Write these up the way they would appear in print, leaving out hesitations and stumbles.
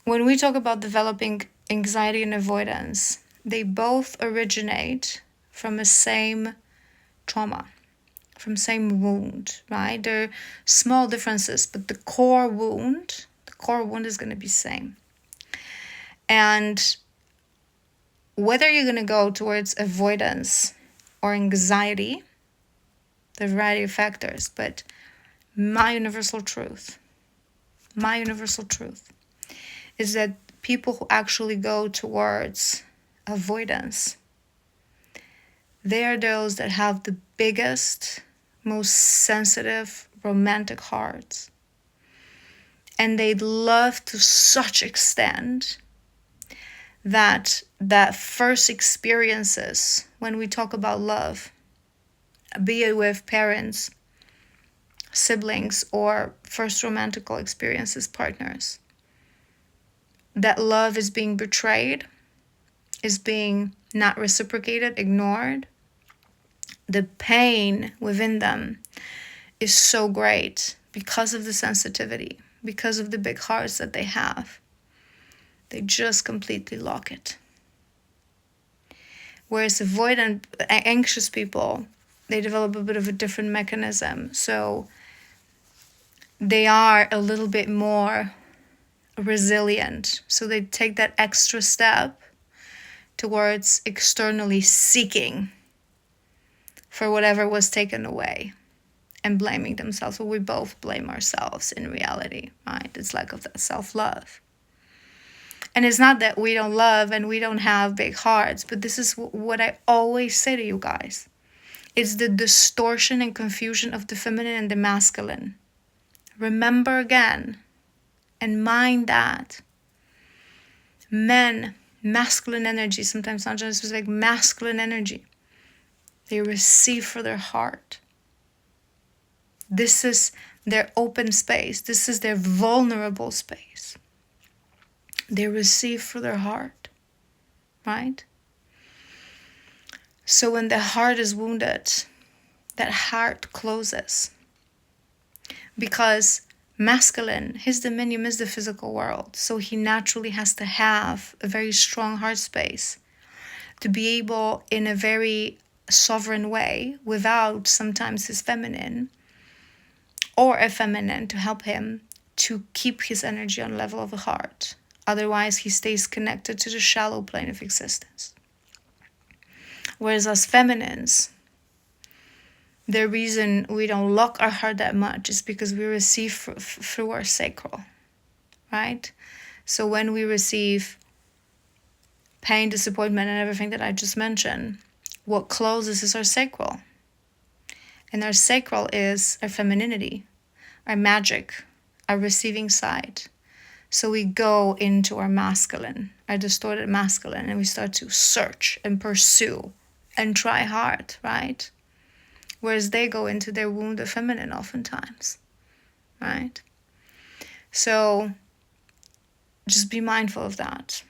When we talk about developing anxiety and avoidance, they both originate from the same trauma, from same wound, right? They're small differences, but the core wound is going to be same. And whether you're going to go towards avoidance or anxiety, the variety of factors, but my universal truth is that people who actually go towards avoidance, they are those that have the biggest, most sensitive, romantic hearts. And they love to such extent that first experiences, when we talk about love, be it with parents, siblings, or first romantic experiences, partners, that love is being betrayed, is being not reciprocated, ignored. The pain within them is so great because of the sensitivity, because of the big hearts that they have. They just completely lock it. Whereas avoidant, anxious people, they develop a bit of a different mechanism. So they are a little bit more resilient. So they take that extra step towards externally seeking for whatever was taken away and blaming themselves. Well, we both blame ourselves in reality, right? It's lack of that self-love. And it's not that we don't love and we don't have big hearts, but this is what I always say to you guys. It's the distortion and confusion of the feminine and the masculine. Remember again and mind that men, masculine energy, sometimes not just specific, masculine energy, they receive for their heart. This is their open space. This is their vulnerable space. They receive for their heart, right? So when the heart is wounded, that heart closes. Because masculine, his dominion is the physical world. So he naturally has to have a very strong heart space to be able, in a very sovereign way, without sometimes his feminine or a feminine to help him to keep his energy on level of the heart. Otherwise, he stays connected to the shallow plane of existence. Whereas us feminines, the reason we don't lock our heart that much is because we receive through our sacral, right? So when we receive pain, disappointment, and everything that I just mentioned, what closes is our sacral. And our sacral is our femininity, our magic, our receiving side. So we go into our masculine, our distorted masculine, and we start to search and pursue and try hard, right? Whereas they go into their wounded feminine oftentimes, right? So just be mindful of that.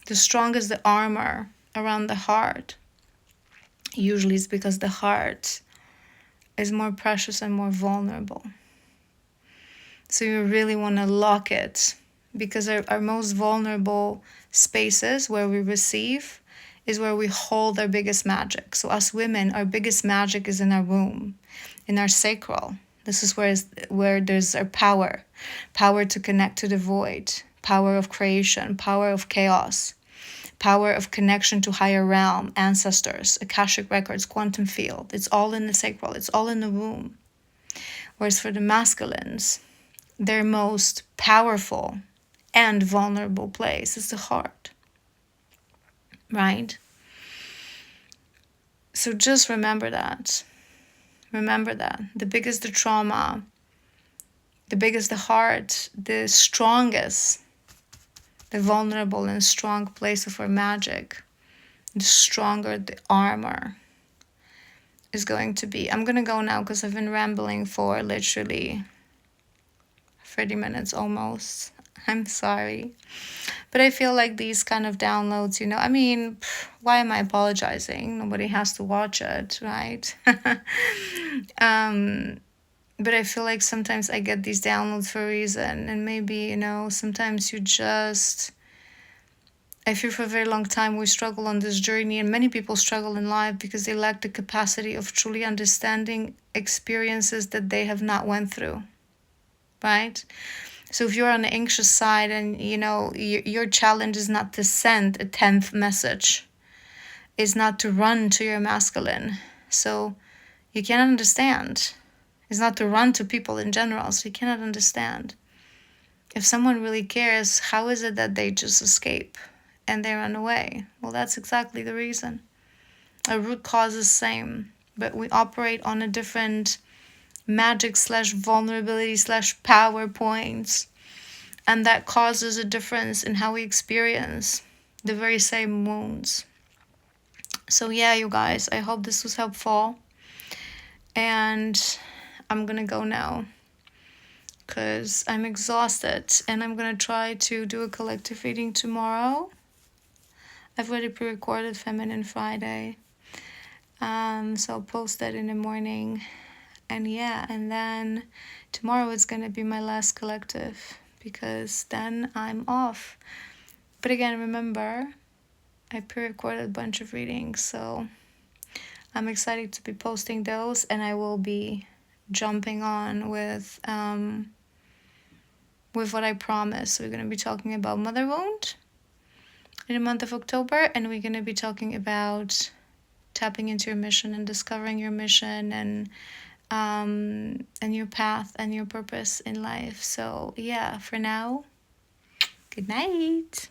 The strongest the armor around the heart, usually it's because the heart is more precious and more vulnerable. So you really want to lock it, because our most vulnerable spaces where we receive is where we hold our biggest magic. So us women, our biggest magic is in our womb, in our sacral. This is where there's our power to connect to the void, power of creation, power of chaos, power of connection to higher realm, ancestors, Akashic records, quantum field. It's all in the sacral. It's all in the womb. Whereas for the masculines, their most powerful and vulnerable place is the heart, right? So just remember that. Remember that. The biggest the trauma, the biggest the heart, the strongest, the vulnerable and strong place of our magic, the stronger the armor is going to be. I'm going to go now because I've been rambling for literally 30 minutes almost. I'm sorry. But I feel like these kind of downloads, I mean, why am I apologizing? Nobody has to watch it, right? But I feel like sometimes I get these downloads for a reason. And maybe, you know, sometimes you just, I feel for a very long time we struggle on this journey, and many people struggle in life because they lack the capacity of truly understanding experiences that they have not went through, right? So if you're on the anxious side and, you know, your challenge is not to send a 10th message, is not to run to your masculine. So you cannot understand. It's not to run to people in general, so you cannot understand. If someone really cares, how is it that they just escape and they run away? Well, that's exactly the reason. A root cause is the same, but we operate on a different magic slash vulnerability slash power points. And that causes a difference in how we experience the very same wounds. So yeah, you guys, I hope this was helpful. And I'm gonna go now because I'm exhausted, and I'm gonna try to do a collective reading tomorrow. I've already pre-recorded Feminine Friday, so I'll post that in the morning. And yeah, and then tomorrow is gonna be my last collective because then I'm off. But again, remember, I pre-recorded a bunch of readings, so I'm excited to be posting those, and I will be jumping on with what I promised. So we're going to be talking about mother wound in the month of October, and we're going to be talking about tapping into your mission and discovering your mission and your path and your purpose in life. So yeah, for now, good night.